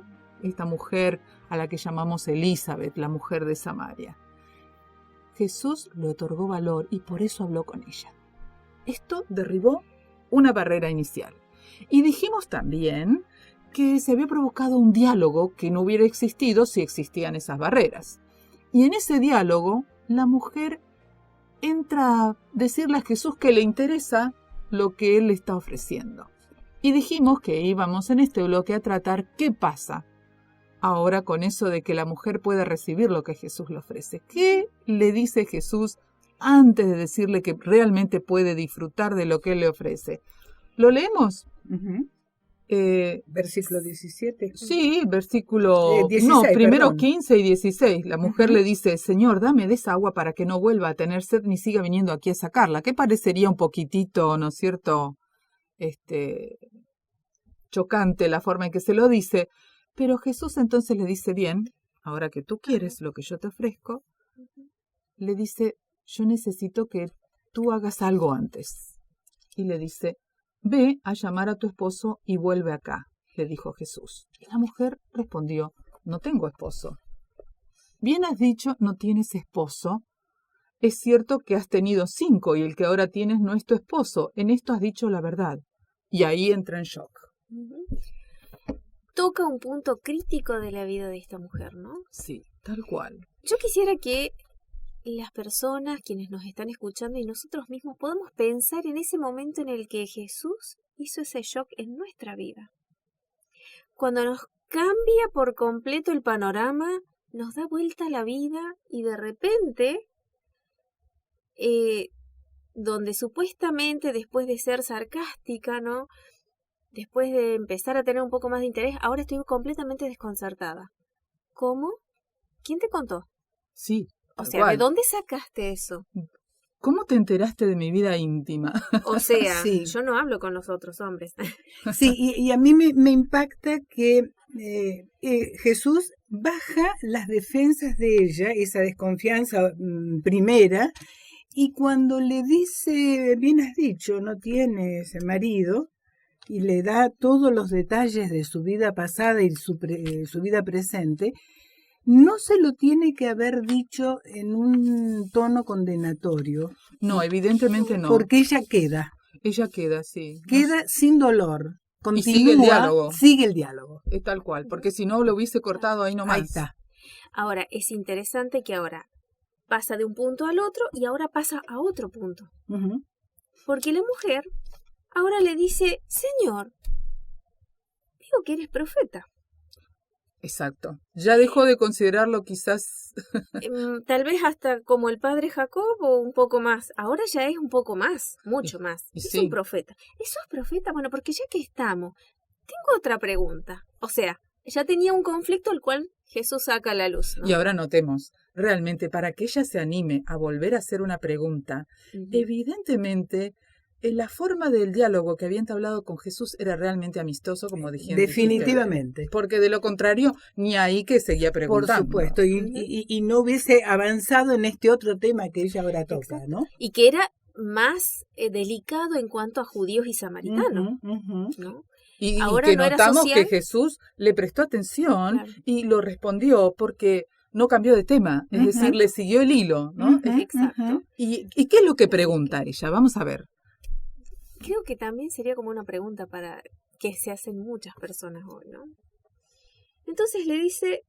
Esta mujer a la que llamamos Elizabeth, la mujer de Samaria. Jesús le otorgó valor y por eso habló con ella. Esto derribó una barrera inicial. Y dijimos también que se había provocado un diálogo que no hubiera existido si existían esas barreras. Y en ese diálogo, la mujer entra a decirle a Jesús que le interesa lo que él le está ofreciendo. Y dijimos que íbamos en este bloque a tratar qué pasa ahora con eso de que la mujer puede recibir lo que Jesús le ofrece. ¿Qué le dice Jesús antes de decirle que realmente puede disfrutar de lo que él le ofrece? ¿Lo leemos? Uh-huh. Versículo 17. Sí, versículo 16, primero perdón. 15 y 16. La mujer Uh-huh. le dice, Señor, dame de esa agua para que no vuelva a tener sed ni siga viniendo aquí a sacarla. Que parecería un poquitito, ¿no es cierto?, chocante la forma en que se lo dice. Pero Jesús entonces le dice, bien, ahora que tú quieres lo que yo te ofrezco, le dice, yo necesito que tú hagas algo antes. Y le dice, ve a llamar a tu esposo y vuelve acá, le dijo Jesús. Y la mujer respondió, no tengo esposo. Bien has dicho, no tienes esposo. Es cierto que has tenido 5 y el que ahora tienes no es tu esposo. En esto has dicho la verdad. Y ahí entra en shock. Toca un punto crítico de la vida de esta mujer, ¿no? Sí, tal cual. Yo quisiera que las personas, quienes nos están escuchando y nosotros mismos podamos pensar en ese momento en el que Jesús hizo ese shock en nuestra vida. Cuando nos cambia por completo el panorama, nos da vuelta la vida y de repente, donde supuestamente después de ser sarcástica, ¿no?, después de empezar a tener un poco más de interés, ahora estoy completamente desconcertada. ¿Cómo? ¿Quién te contó? Sí. O sea, ¿de dónde sacaste eso? ¿Cómo te enteraste de mi vida íntima? O sea, Sí. Yo no hablo con los otros hombres. Sí, y a mí me impacta que Jesús baja las defensas de ella, esa desconfianza primera, y cuando le dice, bien has dicho, no tienes marido, y le da todos los detalles de su vida pasada y su vida presente, no se lo tiene que haber dicho en un tono condenatorio. No, evidentemente no. Porque ella queda. Ella queda, sí. Queda sin dolor. Continúa, y sigue el diálogo. Sigue el diálogo. Es tal cual, porque si no lo hubiese cortado ahí nomás. Ahí está. Ahora, es interesante que ahora pasa de un punto al otro y ahora pasa a otro punto. Uh-huh. Porque la mujer ahora le dice, Señor, digo que eres profeta. Exacto. Ya dejó de considerarlo quizás... Tal vez hasta como el padre Jacob o un poco más. Ahora ya es un poco más, mucho más. y Es sí. un profeta. ¿Eso es profeta? Bueno, porque ya que estamos, tengo otra pregunta. O sea, ya tenía un conflicto el cual Jesús saca a la luz, ¿no? Y ahora notemos, realmente para que ella se anime a volver a hacer una pregunta, evidentemente la forma del diálogo que había entablado con Jesús era realmente amistoso, como dijiste. Definitivamente. Porque de lo contrario, ni ahí que seguía preguntando. Por supuesto, y no hubiese avanzado en este otro tema que ella ahora toca, Exacto. ¿no? Y que era más delicado en cuanto a judíos y samaritanos, ¿no? Y Ahora que no era notamos social. que Jesús le prestó atención, Claro. y lo respondió porque no cambió de tema, es decir, le siguió el hilo, ¿no? Exacto. ¿Y qué es lo que pregunta ella? Vamos a ver. Creo que también sería como una pregunta para que se hacen muchas personas hoy, ¿no? Entonces le dice,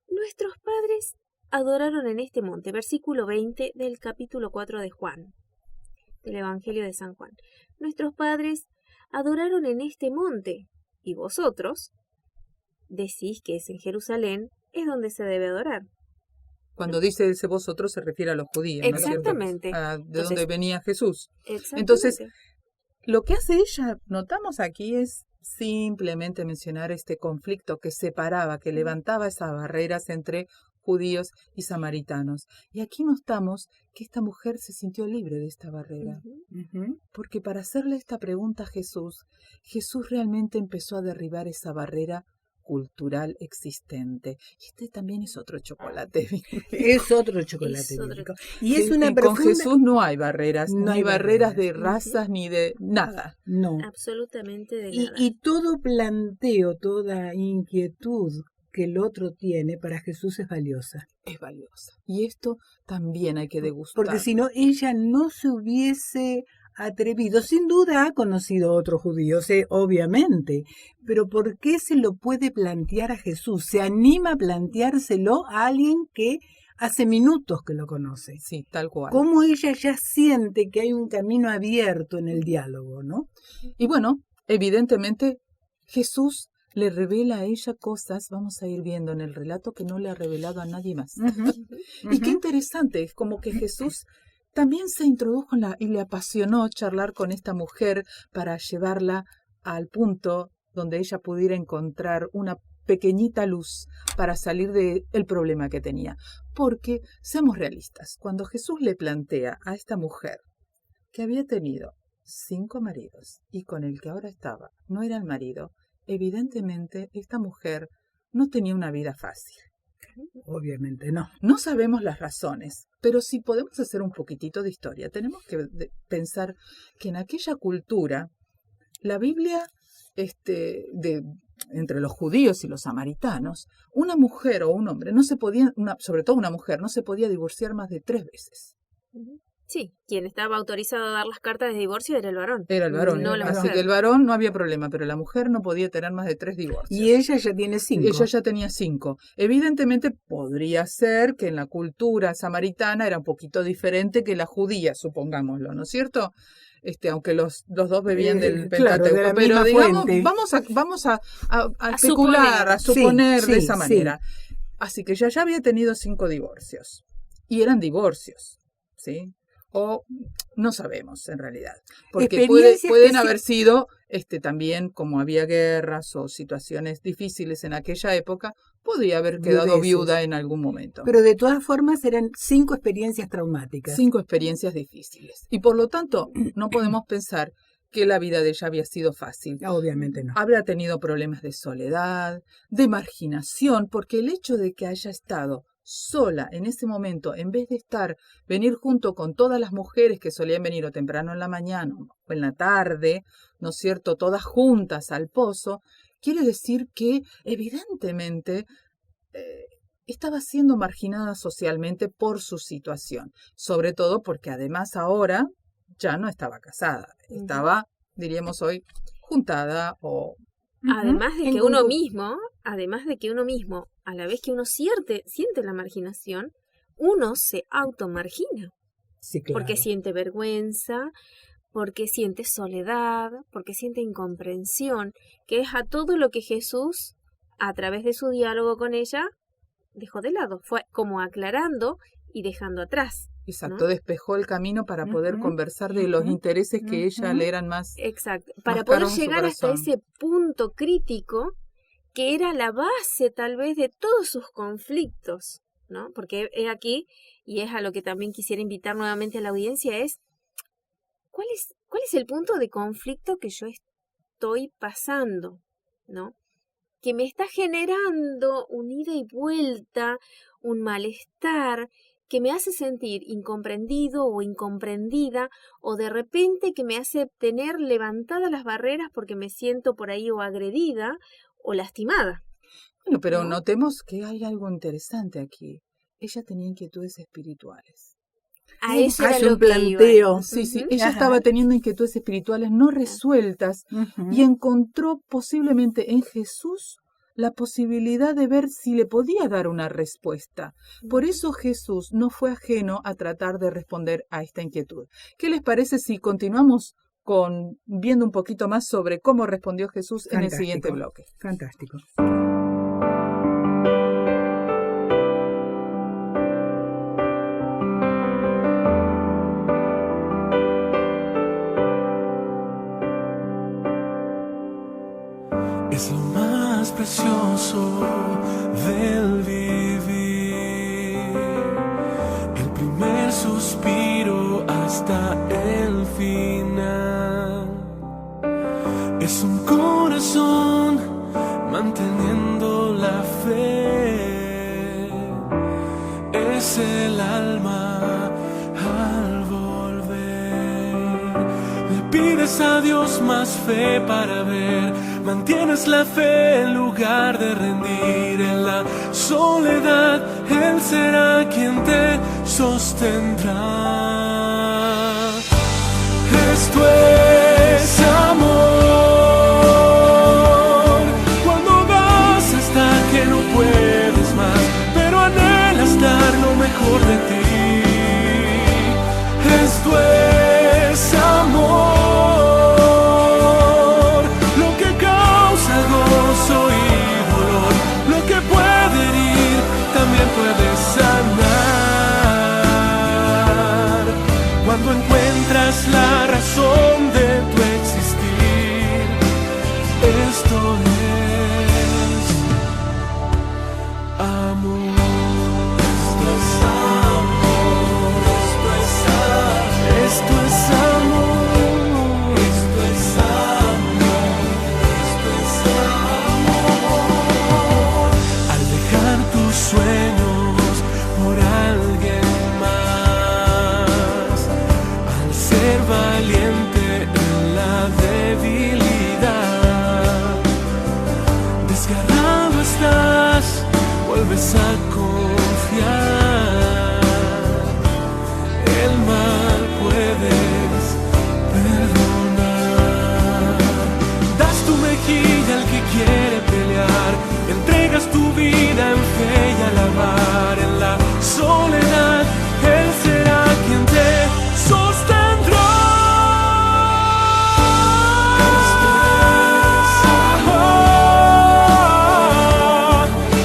nuestros padres adoraron en este monte, versículo 20 del capítulo 4 de Juan, del Evangelio de San Juan. Nuestros padres adoraron en este monte, y vosotros decís que es en Jerusalén, es donde se debe adorar. Cuando dice ese vosotros se refiere a los judíos, ¿no es cierto? Exactamente. De Entonces, donde venía Jesús. Exactamente. Entonces, lo que hace ella, notamos aquí, es simplemente mencionar este conflicto que separaba, que levantaba esas barreras entre judíos y samaritanos. Y aquí notamos que esta mujer se sintió libre de esta barrera. Porque para hacerle esta pregunta a Jesús, Jesús realmente empezó a derribar esa barrera cultural existente. Y este también es otro chocolate bíblico. Es otro chocolate Es otro- bíblico. Y es una Con profunda... Jesús no hay barreras, No ni hay barreras de barreras. razas, ni de nada. No. Absolutamente de Y, nada. y todo planteo, toda inquietud que el otro tiene para Jesús es valiosa. Es valiosa. Y esto también hay que degustar. Porque si no, ella no se hubiese atrevido. Sin duda ha conocido a otros judíos, obviamente. Pero ¿por qué se lo puede plantear a Jesús? Se anima a planteárselo a alguien que hace minutos que lo conoce. Sí, tal cual. Cómo ella ya siente que hay un camino abierto en el diálogo, ¿no? Y bueno, evidentemente Jesús le revela a ella cosas, vamos a ir viendo en el relato, que no le ha revelado a nadie más. Y qué interesante, es como que Jesús también se introdujo y le apasionó charlar con esta mujer para llevarla al punto donde ella pudiera encontrar una pequeñita luz para salir del problema que tenía. Porque, seamos realistas, cuando Jesús le plantea a esta mujer que había tenido 5 maridos y con el que ahora estaba no era el marido, evidentemente esta mujer no tenía una vida fácil. Obviamente no. No sabemos las razones, pero si podemos hacer un poquitito de historia, tenemos que pensar que en aquella cultura, la Biblia, entre los judíos y los samaritanos, una mujer o un hombre no se podía, sobre todo una mujer, no se podía divorciar más de 3 veces. Sí, quien estaba autorizado a dar las cartas de divorcio era el varón. Era el varón, no la así mujer. que el varón no había problema, pero la mujer no podía tener más de 3 divorcios. Y ella ya tiene 5. Ella ya tenía 5. Evidentemente podría ser que en la cultura samaritana era un poquito diferente que la judía, supongámoslo, ¿no es cierto? Aunque los dos bebían del claro, Pentateuco, de la pero misma digamos, fuente. vamos a especular, a suponer Sí, de esa sí. manera. Así que ya había tenido 5 divorcios. Y eran divorcios, ¿sí? O no sabemos en realidad, porque Experiencias pueden que haber sido también, como había guerras o situaciones difíciles en aquella época, podía haber quedado Viudeces. viuda en algún momento. Pero de todas formas eran 5 experiencias traumáticas. 5 experiencias difíciles. Y por lo tanto, no podemos pensar que la vida de ella había sido fácil. Obviamente no. Habrá tenido problemas de soledad, de marginación, porque el hecho de que haya estado sola en ese momento, en vez de venir junto con todas las mujeres que solían venir o temprano en la mañana o en la tarde, ¿no es cierto?, todas juntas al pozo, quiere decir que evidentemente estaba siendo marginada socialmente por su situación, sobre todo porque además ahora ya no estaba casada, estaba, diríamos hoy, juntada o... Además de que uno mismo, a la vez que uno siente la marginación, uno se automargina. Sí, claro. Porque siente vergüenza, porque siente soledad, porque siente incomprensión, que es a todo lo que Jesús a través de su diálogo con ella, dejó de lado, fue como aclarando y dejando atrás. Exacto, ¿no? despejó el camino para poder conversar de los intereses que ella le eran más. Exacto, para más poder caros en su llegar hasta corazón. ese punto crítico que era la base tal vez de todos sus conflictos, ¿no? Porque es aquí, y es a lo que también quisiera invitar nuevamente a la audiencia, es ¿cuál es el punto de conflicto que yo estoy pasando, ¿no? Que me está generando un ida y vuelta, un malestar, que me hace sentir incomprendido o incomprendida, o de repente que me hace tener levantadas las barreras porque me siento por ahí o agredida o lastimada. Bueno, pero ¿no? notemos que hay algo interesante aquí. Ella tenía inquietudes espirituales. A eso era Hace lo un que planteo. iba. Sí, sí, Ujú. ella Ajá. estaba teniendo inquietudes espirituales no resueltas y encontró posiblemente en Jesús la posibilidad de ver si le podía dar una respuesta. Por eso Jesús no fue ajeno a tratar de responder a esta inquietud. ¿Qué les parece si continuamos viendo un poquito más sobre cómo respondió Jesús en el siguiente bloque? Fantástico. Es lo más precioso del vivir, el primer suspiro hasta el final. Es un corazón manteniendo la fe, es el alma al volver. Le pides a Dios más fe para ver, mantienes la fe en lugar de rendir. En la soledad Él será quien te sostendrá. Esto es amor, cuando das hasta que no puedes más, pero anhelas dar lo mejor de ti. Esto es amor, lo que causa gozo y dolor, lo que puede herir también puede sanar. Cuando encuentras la razón de tu existir, esto es amor. Esto es amor. Esto es amor. Esto es amor. Esto es amor. Al dejar tus sueños por alguien más, al ser valiente en la debilidad, desgarrado estás, vuelves a confiar. El mal puedes perdonar. Das tu mejilla al que quiere pelear, entregas tu vida en fe y alabar. En la soledad Él será quien te sostendrá.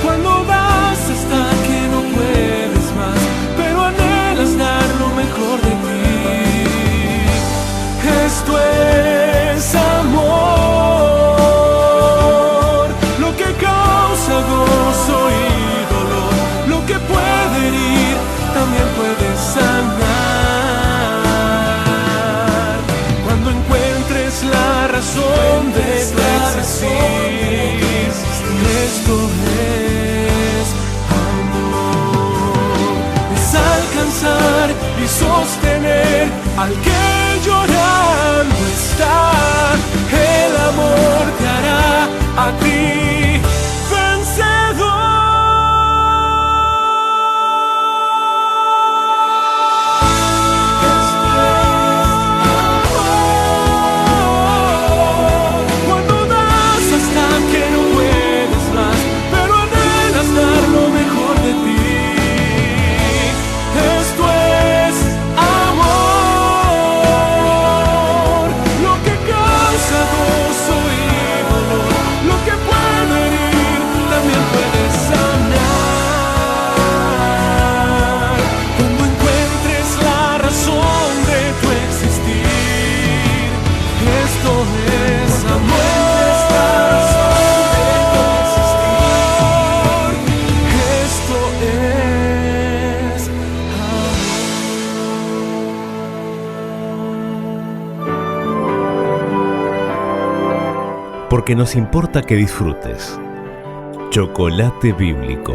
Cuando das hasta que no puedes más, pero anhelas dar lo mejor de ti. Esto es amor, lo que causa gozo y dolor, lo que puede herir también puede sanar. Cuando encuentres la razón de tu existir, esto es amor. Es alcanzar y sostener al que llorando está. El amor te hará a ti vencedor. Cuando das hasta que no puedes más, pero anhelas dar lo mejor de ti. Esto es amor, lo que causa gozo y dolor, lo que puede porque nos importa que disfrutes. Chocolate Bíblico.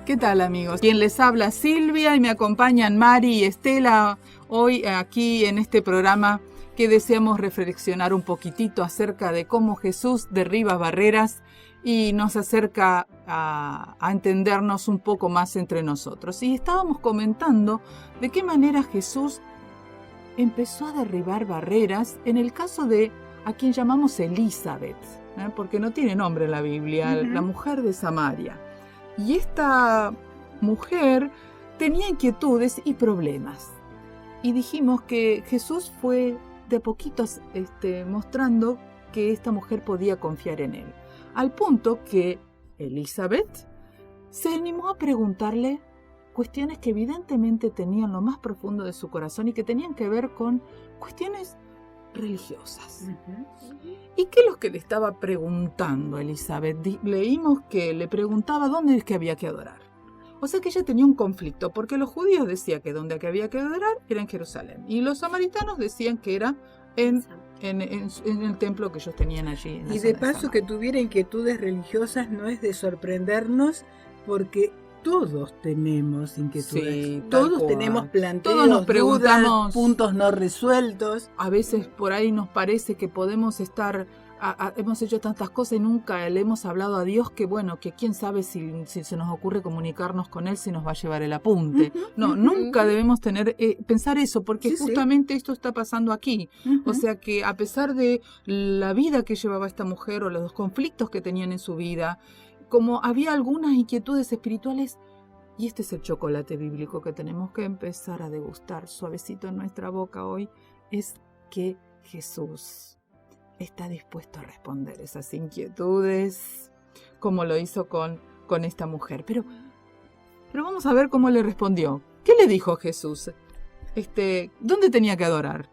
¿Qué tal, amigos? Quien les habla, Silvia, y me acompañan Mari y Estela hoy aquí en este programa que deseamos reflexionar un poquitito acerca de cómo Jesús derriba barreras y nos acerca a entendernos un poco más entre nosotros. Y estábamos comentando de qué manera Jesús empezó a derribar barreras en el caso de a quien llamamos Elizabeth, porque no tiene nombre en la Biblia, la mujer de Samaria. Y esta mujer tenía inquietudes y problemas. Y dijimos que Jesús fue de a poquitos mostrando que esta mujer podía confiar en él. Al punto que Elizabeth se animó a preguntarle cuestiones que evidentemente tenían lo más profundo de su corazón y que tenían que ver con cuestiones religiosas. ¿Y qué es lo que le estaba preguntando a Elizabeth? Leímos que le preguntaba dónde es que había que adorar. O sea que ella tenía un conflicto, porque los judíos decían que donde había que adorar era en Jerusalén, y los samaritanos decían que era en el templo que ellos tenían allí. Y de paso, que tuviera inquietudes religiosas no es de sorprendernos, porque todos tenemos inquietudes, sí, todos tenemos planteos, todos nos preguntamos, dudas, puntos no resueltos. A veces por ahí nos parece que podemos estar, hemos hecho tantas cosas y nunca le hemos hablado a Dios, que bueno, que quién sabe si se nos ocurre comunicarnos con Él, si nos va a llevar el apunte. Nunca debemos pensar eso, porque justamente esto está pasando aquí. O sea que a pesar de la vida que llevaba esta mujer o los conflictos que tenían en su vida, como había algunas inquietudes espirituales, y este es el chocolate bíblico que tenemos que empezar a degustar suavecito en nuestra boca hoy, es que Jesús está dispuesto a responder esas inquietudes, como lo hizo con esta mujer. Pero vamos a ver cómo le respondió. ¿Qué le dijo Jesús? ¿Dónde tenía que adorar?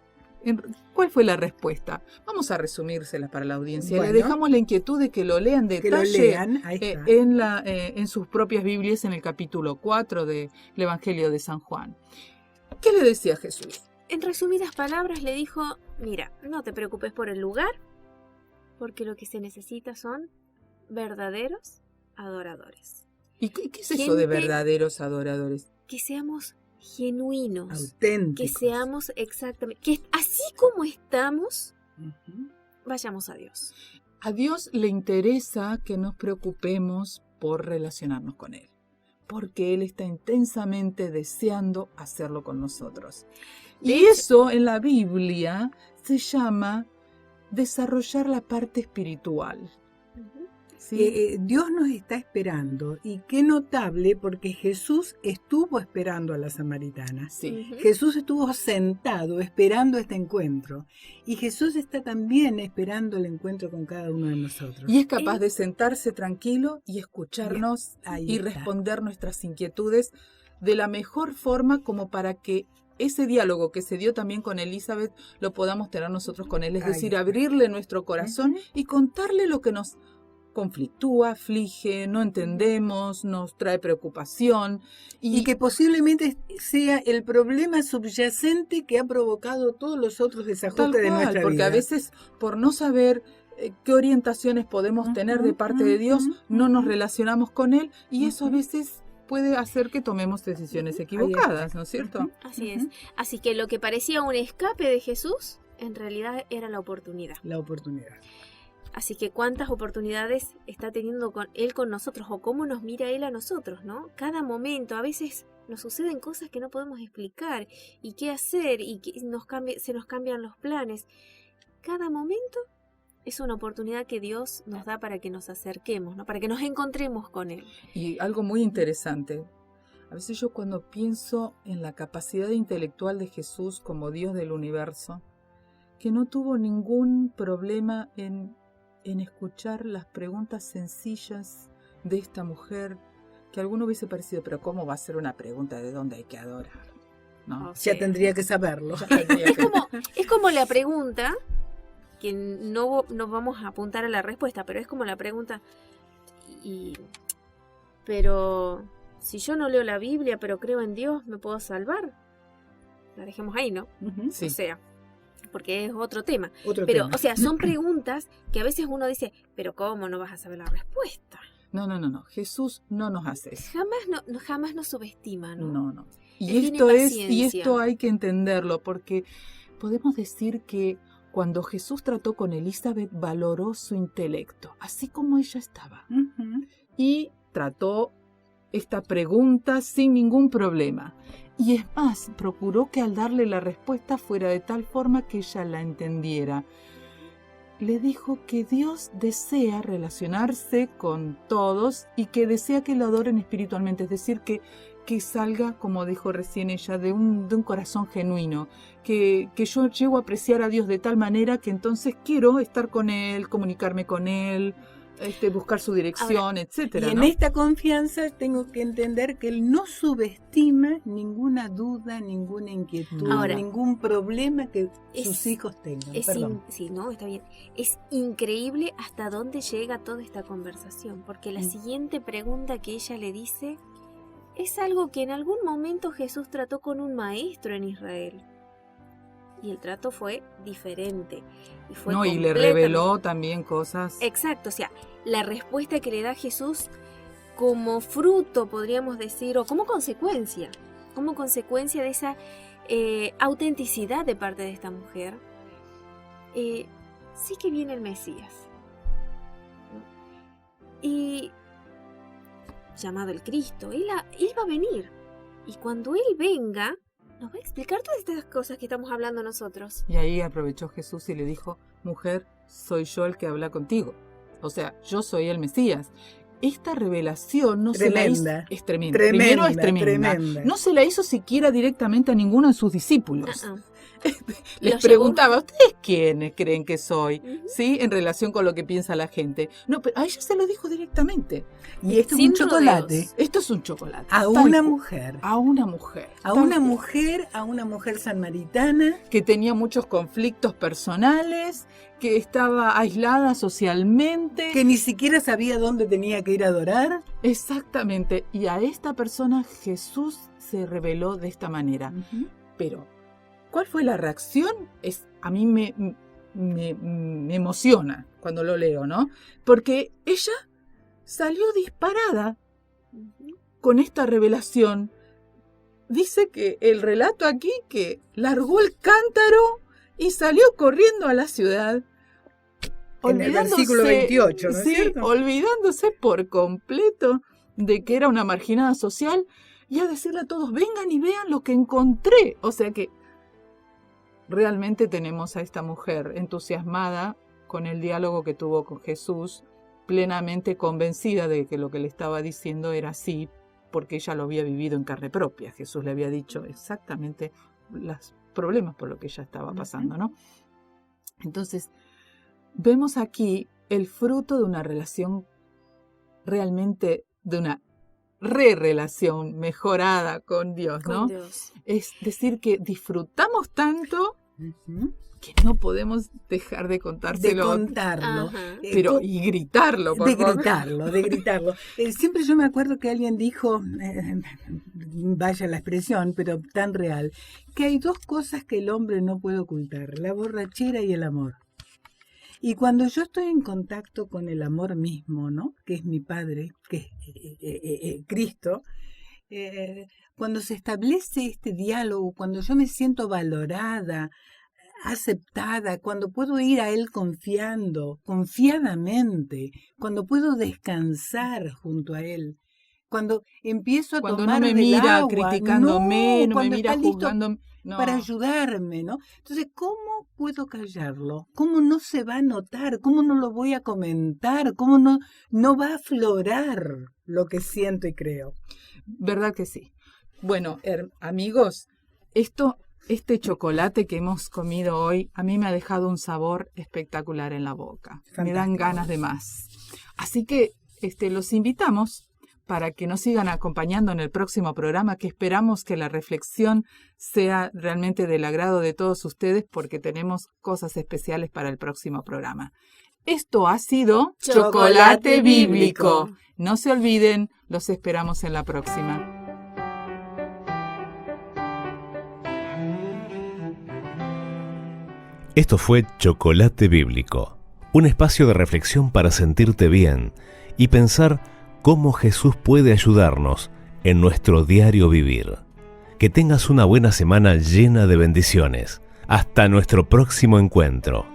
¿Cuál fue la respuesta? Vamos a resumírsela para la audiencia. Bueno, le dejamos la inquietud de que lo lean de detalle en sus propias Biblias, en el capítulo 4 del Evangelio de San Juan. ¿Qué le decía Jesús? En resumidas palabras le dijo: mira, no te preocupes por el lugar, porque lo que se necesita son verdaderos adoradores. ¿Y qué es eso de verdaderos adoradores? Que seamos genuinos, auténticos, que seamos exactamente, que así como estamos, vayamos a Dios. A Dios le interesa que nos preocupemos por relacionarnos con Él, porque Él está intensamente deseando hacerlo con nosotros. Y eso en la Biblia se llama desarrollar la parte espiritual. ¿Sí? Dios nos está esperando, y qué notable, porque Jesús estuvo esperando a la samaritana. Sí. Jesús estuvo sentado esperando este encuentro, y Jesús está también esperando el encuentro con cada uno de nosotros. Y es capaz de sentarse tranquilo y escucharnos y responder nuestras inquietudes de la mejor forma, como para que ese diálogo que se dio también con Elizabeth lo podamos tener nosotros con Él. Es decir, abrirle nuestro corazón y contarle lo que nos conflictúa, aflige, no entendemos, nos trae preocupación. Y que posiblemente sea el problema subyacente que ha provocado todos los otros desajustes de nuestra vida. Porque a veces, por no saber qué orientaciones podemos tener de parte de Dios, no nos relacionamos con Él, y eso a veces puede hacer que tomemos decisiones equivocadas, ¿no es cierto? Así es. Así que lo que parecía un escape de Jesús, en realidad era la oportunidad. La oportunidad. Así que cuántas oportunidades está teniendo Él con nosotros, o cómo nos mira Él a nosotros, ¿no? Cada momento, a veces nos suceden cosas que no podemos explicar, y qué hacer, y que se nos cambian los planes. Cada momento es una oportunidad que Dios nos da para que nos acerquemos, ¿no? Para que nos encontremos con Él. Y algo muy interesante, a veces yo cuando pienso en la capacidad intelectual de Jesús como Dios del universo, que no tuvo ningún problema en escuchar las preguntas sencillas de esta mujer, que a alguno hubiese parecido, pero ¿cómo va a ser una pregunta de dónde hay que adorar? No, ya tendría que saberlo. Es como la pregunta, que no vamos a apuntar a la respuesta, pero es como la pregunta, pero si yo no leo la Biblia pero creo en Dios, ¿me puedo salvar? La dejemos ahí, ¿no? Sí. O sea, porque es otro tema. Pero, o sea, son preguntas que a veces uno dice, pero ¿cómo no vas a saber la respuesta? No. Jesús no nos hace eso. Jamás nos subestima, ¿no? No. Él Y tiene esto hay que entenderlo, porque podemos decir que cuando Jesús trató con Elizabeth, valoró su intelecto, así como ella estaba. Y trató esta pregunta sin ningún problema. Y es más, procuró que al darle la respuesta fuera de tal forma que ella la entendiera. Le dijo que Dios desea relacionarse con todos y que desea que lo adoren espiritualmente, es decir, que salga, como dijo recién ella, de un corazón genuino, que yo llego a apreciar a Dios de tal manera que entonces quiero estar con Él, comunicarme con Él, buscar su dirección, etcétera. Y en esta confianza tengo que entender que Él no subestima ninguna duda, ninguna inquietud, ningún problema que sus hijos tengan. Sí, no, está bien. Es increíble hasta dónde llega toda esta conversación, porque la siguiente pregunta que ella le dice es algo que en algún momento Jesús trató con un maestro en Israel. Y el trato fue diferente. Y le reveló también cosas. Exacto, o sea, la respuesta que le da Jesús como fruto, podríamos decir, o como consecuencia de esa autenticidad de parte de esta mujer, sí que viene el Mesías, ¿no? Y llamado el Cristo, él va a venir. Y cuando Él venga, nos va a explicar todas estas cosas que estamos hablando nosotros. Y ahí aprovechó Jesús y le dijo, mujer, soy yo el que habla contigo. O sea, yo soy el Mesías. Esta revelación no se la hizo... Es tremenda. Primero es tremenda. No se la hizo siquiera directamente a ninguno de sus discípulos. Les preguntaba, ¿ustedes quiénes creen que soy? ¿Sí? En relación con lo que piensa la gente. No, pero a ella se lo dijo directamente. Y esto es un chocolate. Esto es un chocolate. A una mujer. A una mujer. A una mujer samaritana. Que tenía muchos conflictos personales, que estaba aislada socialmente. Que ni siquiera sabía dónde tenía que ir a adorar. Exactamente. Y a esta persona Jesús se reveló de esta manera. Pero ¿cuál fue la reacción? A mí me emociona cuando lo leo, ¿no? Porque ella salió disparada con esta revelación. Dice que el relato aquí que largó el cántaro y salió corriendo a la ciudad. En el versículo 28, ¿no es cierto? Olvidándose por completo de que era una marginada social y a decirle a todos, vengan y vean lo que encontré. O sea que realmente tenemos a esta mujer entusiasmada con el diálogo que tuvo con Jesús, plenamente convencida de que lo que le estaba diciendo era así, porque ella lo había vivido en carne propia. Jesús le había dicho exactamente los problemas por lo que ella estaba pasando, ¿no? Entonces, vemos aquí el fruto de una relación realmente, de una relación mejorada con Dios, ¿no? Con Dios. Es decir, que disfrutamos tanto que no podemos dejar de contárselo. De contarlo. Pero, y gritarlo, por favor. De gritarlo. Siempre yo me acuerdo que alguien dijo, vaya la expresión, pero tan real, que hay dos cosas que el hombre no puede ocultar, la borrachera y el amor. Y cuando yo estoy en contacto con el amor mismo, ¿no? Que es mi Padre, que es Cristo, cuando se establece este diálogo, cuando yo me siento valorada, aceptada, cuando puedo ir a Él confiadamente, cuando puedo descansar junto a Él, cuando empiezo a cuando tomar no me del mira agua, criticándome, no me cuando mira está listo juzgándome. No. Para ayudarme, ¿no? Entonces, ¿cómo puedo callarlo? ¿Cómo no se va a notar? ¿Cómo no lo voy a comentar? ¿Cómo no va a aflorar lo que siento y creo? ¿Verdad que sí? Bueno, amigos, este chocolate que hemos comido hoy, a mí me ha dejado un sabor espectacular en la boca. Fantástico. Me dan ganas de más. Así que los invitamos para que nos sigan acompañando en el próximo programa, que esperamos que la reflexión sea realmente del agrado de todos ustedes, porque tenemos cosas especiales para el próximo programa. Esto ha sido Chocolate Bíblico. No se olviden, Los esperamos en la próxima. Esto fue Chocolate Bíblico, un espacio de reflexión para sentirte bien y pensar cómo Jesús puede ayudarnos en nuestro diario vivir. Que tengas una buena semana llena de bendiciones. Hasta nuestro próximo encuentro.